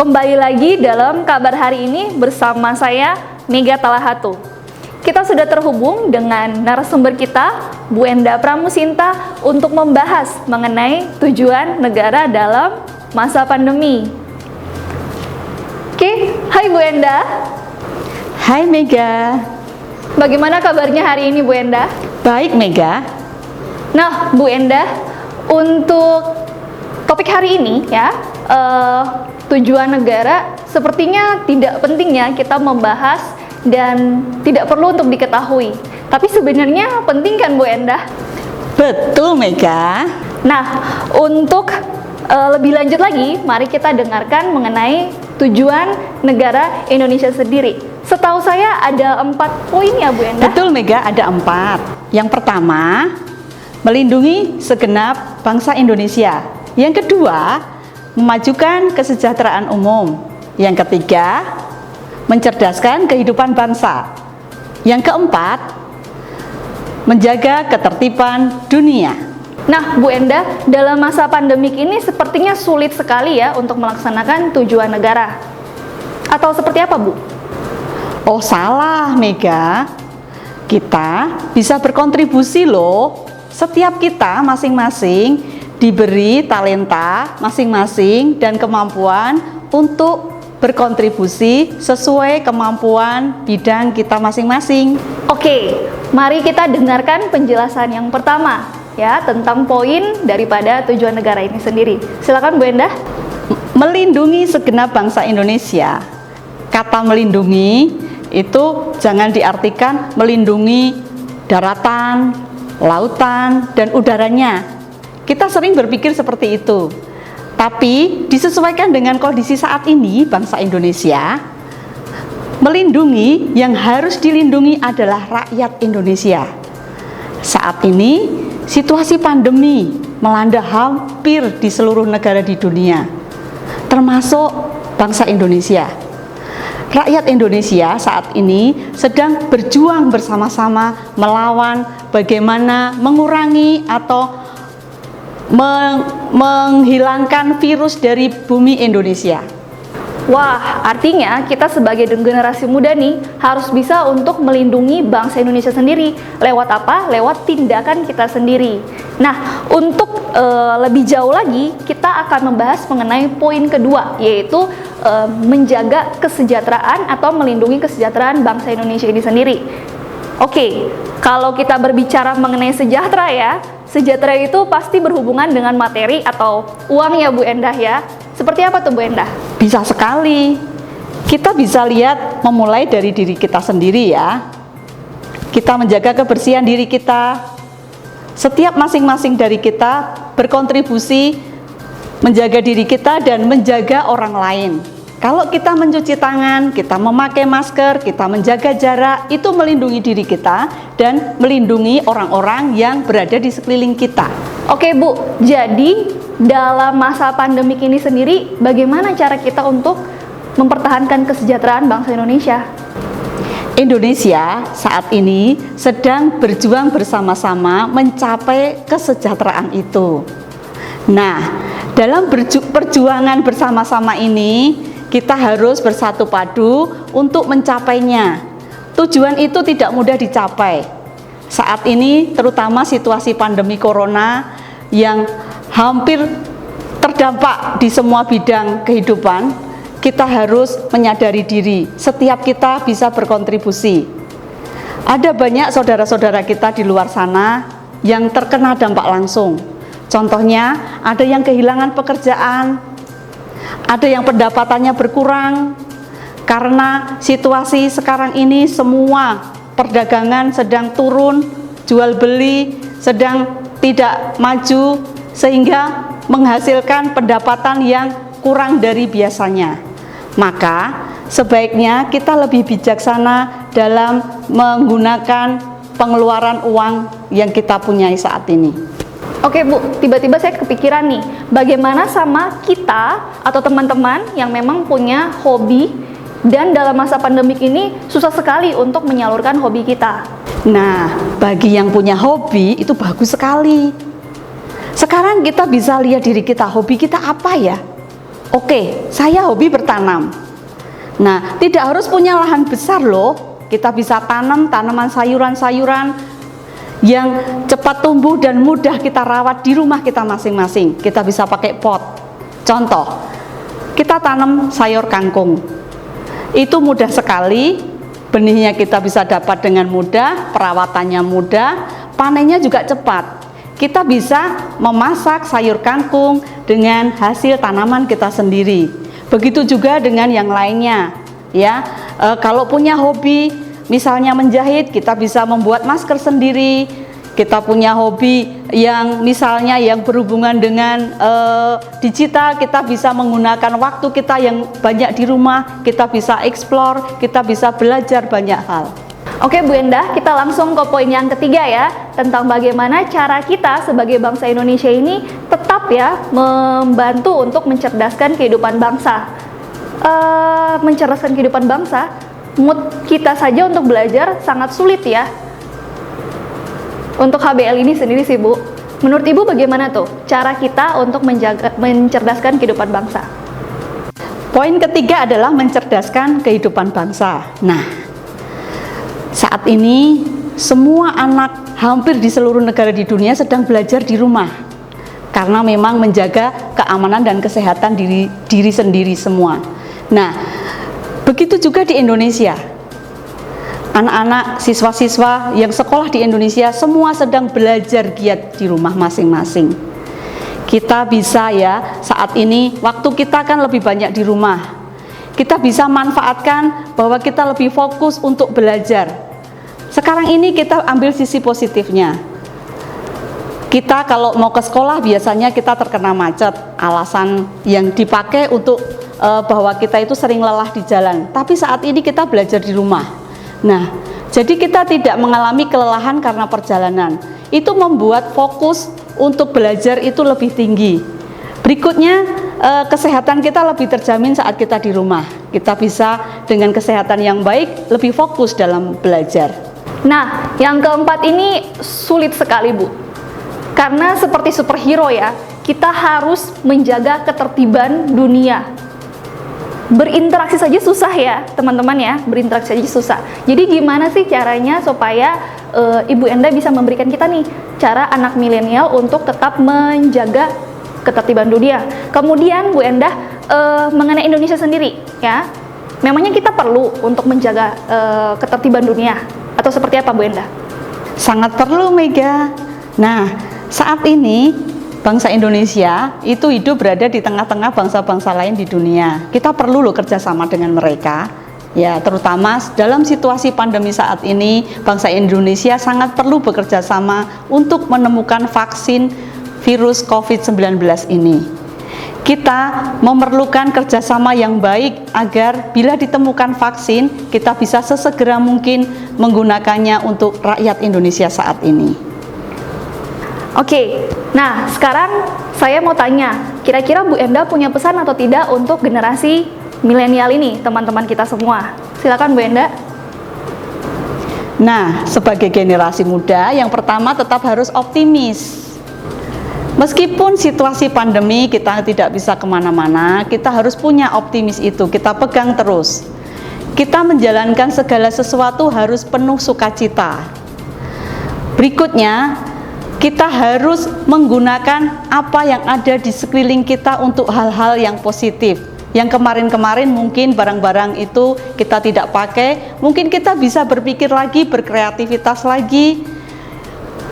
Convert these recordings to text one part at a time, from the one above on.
Kembali lagi dalam kabar hari ini bersama saya, Mega Talahatu. Kita sudah terhubung dengan narasumber kita, Bu Enda Pramusinta, untuk membahas mengenai tujuan negara dalam masa pandemi. Oke, hai Bu Enda. Hai Mega. Bagaimana kabarnya hari ini Bu Enda? Baik Mega. Nah Bu Enda, untuk topik hari ini ya, tujuan negara sepertinya tidak pentingnya kita membahas dan tidak perlu untuk diketahui. Tapi sebenarnya penting kan Bu Enda? Betul Mega. Nah, untuk lebih lanjut lagi, mari kita dengarkan mengenai tujuan negara Indonesia sendiri. Setahu saya ada 4 poin ya Bu Enda? Betul Mega, ada 4. Yang pertama, melindungi segenap bangsa Indonesia. Yang kedua, memajukan kesejahteraan umum. Yang ketiga, mencerdaskan kehidupan bangsa. Yang keempat, menjaga ketertiban dunia. Nah, Bu Enda, dalam masa pandemik ini sepertinya sulit sekali ya untuk melaksanakan tujuan negara. Atau seperti apa, Bu? Oh, salah Mega. Kita bisa berkontribusi loh. Setiap kita masing-masing diberi talenta masing-masing dan kemampuan untuk berkontribusi sesuai kemampuan bidang kita masing-masing. Oke, mari kita dengarkan penjelasan yang pertama ya tentang poin daripada tujuan negara ini sendiri. Silakan Bu Enda. Melindungi segenap bangsa Indonesia. Kata melindungi itu jangan diartikan melindungi daratan, lautan, dan udaranya. Kita sering berpikir seperti itu. Tapi disesuaikan dengan kondisi saat ini bangsa Indonesia, melindungi yang harus dilindungi adalah rakyat Indonesia. Saat ini situasi pandemi melanda hampir di seluruh negara di dunia, termasuk bangsa Indonesia. Rakyat Indonesia saat ini sedang berjuang bersama-sama melawan bagaimana mengurangi atau menghilangkan virus dari bumi Indonesia. Wah, artinya kita sebagai generasi muda nih harus bisa untuk melindungi bangsa Indonesia sendiri. Lewat apa? Lewat tindakan kita sendiri. Nah, untuk lebih jauh lagi, kita akan membahas mengenai poin kedua, yaitu menjaga kesejahteraan atau melindungi kesejahteraan bangsa Indonesia ini sendiri. Oke, kalau kita berbicara mengenai sejahtera ya, sejahtera itu pasti berhubungan dengan materi atau uang ya Bu Endah ya. Seperti apa tuh Bu Endah? Bisa sekali. Kita bisa lihat memulai dari diri kita sendiri ya. Kita menjaga kebersihan diri kita. Setiap masing-masing dari kita berkontribusi menjaga diri kita dan menjaga orang lain. Kalau kita mencuci tangan, kita memakai masker, kita menjaga jarak, itu melindungi diri kita dan melindungi orang-orang yang berada di sekeliling kita. Oke Bu, jadi dalam masa pandemik ini sendiri, bagaimana cara kita untuk mempertahankan kesejahteraan bangsa Indonesia? Indonesia saat ini sedang berjuang bersama-sama mencapai kesejahteraan itu. Nah, dalam perjuangan bersama-sama ini, kita harus bersatu padu untuk mencapainya. Tujuan itu tidak mudah dicapai. Saat ini terutama situasi pandemi corona yang hampir terdampak di semua bidang kehidupan, kita harus menyadari diri. Setiap kita bisa berkontribusi. Ada banyak saudara-saudara kita di luar sana yang terkena dampak langsung. Contohnya, ada yang kehilangan pekerjaan, ada yang pendapatannya berkurang karena situasi sekarang ini semua perdagangan sedang turun, jual beli sedang tidak maju sehingga menghasilkan pendapatan yang kurang dari biasanya. Maka sebaiknya kita lebih bijaksana dalam menggunakan pengeluaran uang yang kita punyai saat ini. Oke Bu, tiba-tiba saya kepikiran nih, bagaimana sama kita atau teman-teman yang memang punya hobi dan dalam masa pandemik ini susah sekali untuk menyalurkan hobi kita. Nah, bagi yang punya hobi itu bagus sekali. Sekarang kita bisa lihat diri kita, hobi kita apa ya? Oke, saya hobi bertanam. Nah, tidak harus punya lahan besar loh. Kita bisa tanam tanaman sayuran-sayuran yang cepat tumbuh dan mudah kita rawat di rumah kita masing-masing. Kita bisa pakai pot. Contoh, kita tanam sayur kangkung. Itu mudah sekali, benihnya kita bisa dapat dengan mudah, perawatannya mudah, panennya juga cepat. Kita bisa memasak sayur kangkung dengan hasil tanaman kita sendiri. Begitu juga dengan yang lainnya, ya. Kalau punya hobi, misalnya menjahit, kita bisa membuat masker sendiri. Kita punya hobi yang misalnya yang berhubungan dengan digital, kita bisa menggunakan waktu kita yang banyak di rumah, kita bisa explore, kita bisa belajar banyak hal. Oke Bu Endah, kita langsung ke poin yang ketiga ya, tentang bagaimana cara kita sebagai bangsa Indonesia ini tetap ya membantu untuk mencerdaskan kehidupan bangsa. Mencerdaskan kehidupan bangsa, mood kita saja untuk belajar sangat sulit ya. Untuk HBL ini sendiri sih Bu, menurut Ibu bagaimana tuh cara kita untuk mencerdaskan kehidupan bangsa? Poin ketiga adalah mencerdaskan kehidupan bangsa. Nah, saat ini semua anak hampir di seluruh negara di dunia sedang belajar di rumah karena memang menjaga keamanan dan kesehatan diri sendiri semua. Nah, begitu juga di Indonesia. Anak-anak, siswa-siswa yang sekolah di Indonesia semua sedang belajar giat di rumah masing-masing. Kita bisa ya, saat ini waktu kita kan lebih banyak di rumah. Kita bisa manfaatkan bahwa kita lebih fokus untuk belajar. Sekarang ini kita ambil sisi positifnya. Kita kalau mau ke sekolah biasanya kita terkena macet. Alasan yang dipakai untuk bahwa kita itu sering lelah di jalan. Tapi saat ini kita belajar di rumah. Nah, jadi kita tidak mengalami kelelahan karena perjalanan. Itu membuat fokus untuk belajar itu lebih tinggi. Berikutnya, kesehatan kita lebih terjamin saat kita di rumah. Kita bisa dengan kesehatan yang baik lebih fokus dalam belajar. Nah, yang keempat ini sulit sekali Bu, karena seperti superhero ya, kita harus menjaga ketertiban dunia. Berinteraksi saja susah ya teman-teman ya, berinteraksi saja susah. Jadi gimana sih caranya supaya Ibu Endah bisa memberikan kita nih cara anak milenial untuk tetap menjaga ketertiban dunia. Kemudian Bu Endah mengenai Indonesia sendiri ya, memangnya kita perlu untuk menjaga ketertiban dunia atau seperti apa Bu Endah? Sangat perlu Mega. Nah, saat ini bangsa Indonesia itu hidup berada di tengah-tengah bangsa-bangsa lain di dunia. Kita perlu loh kerjasama dengan mereka. Ya, terutama dalam situasi pandemi saat ini, bangsa Indonesia sangat perlu bekerja sama untuk menemukan vaksin virus COVID-19 ini. Kita memerlukan kerjasama yang baik agar bila ditemukan vaksin, kita bisa sesegera mungkin menggunakannya untuk rakyat Indonesia saat ini. Oke, nah sekarang saya mau tanya, kira-kira Bu Endah punya pesan atau tidak untuk generasi milenial ini, teman-teman kita semua? Silakan Bu Endah. Nah, sebagai generasi muda, yang pertama tetap harus optimis. Meskipun situasi pandemi kita tidak bisa kemana-mana, kita harus punya optimis itu, kita pegang terus. Kita menjalankan segala sesuatu harus penuh sukacita. Berikutnya, kita harus menggunakan apa yang ada di sekeliling kita untuk hal-hal yang positif. Yang kemarin-kemarin mungkin barang-barang itu kita tidak pakai, mungkin kita bisa berpikir lagi, berkreativitas lagi.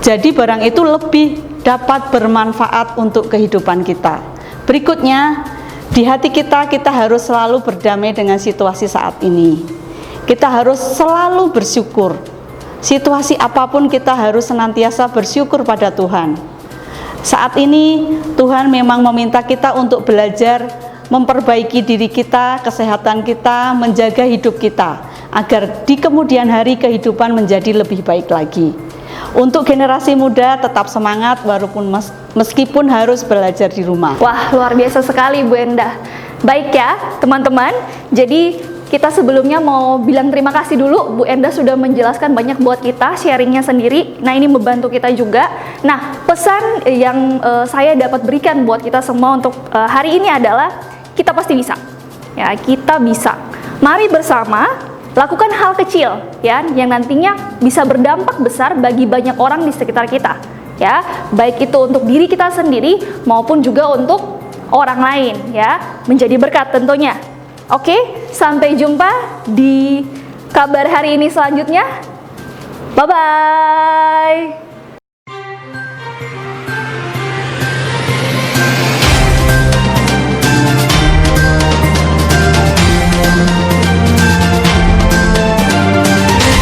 Jadi barang itu lebih dapat bermanfaat untuk kehidupan kita. Berikutnya, di hati kita harus selalu berdamai dengan situasi saat ini. Kita harus selalu bersyukur. Situasi apapun kita harus senantiasa bersyukur pada Tuhan. Saat ini Tuhan memang meminta kita untuk belajar memperbaiki diri kita, kesehatan kita, menjaga hidup kita agar di kemudian hari kehidupan menjadi lebih baik lagi. Untuk generasi muda tetap semangat walaupun meskipun harus belajar di rumah. Wah, luar biasa sekali Bu Endah. Baik ya teman-teman, jadi kita sebelumnya mau bilang terima kasih dulu, Bu Endah sudah menjelaskan banyak buat kita, sharingnya sendiri. Nah, ini membantu kita juga. Nah, pesan yang saya dapat berikan buat kita semua untuk hari ini adalah kita pasti bisa. Ya, kita bisa. Mari bersama lakukan hal kecil ya yang nantinya bisa berdampak besar bagi banyak orang di sekitar kita. Ya, baik itu untuk diri kita sendiri maupun juga untuk orang lain ya, menjadi berkat tentunya. Oke, sampai jumpa di kabar hari ini selanjutnya. Bye bye.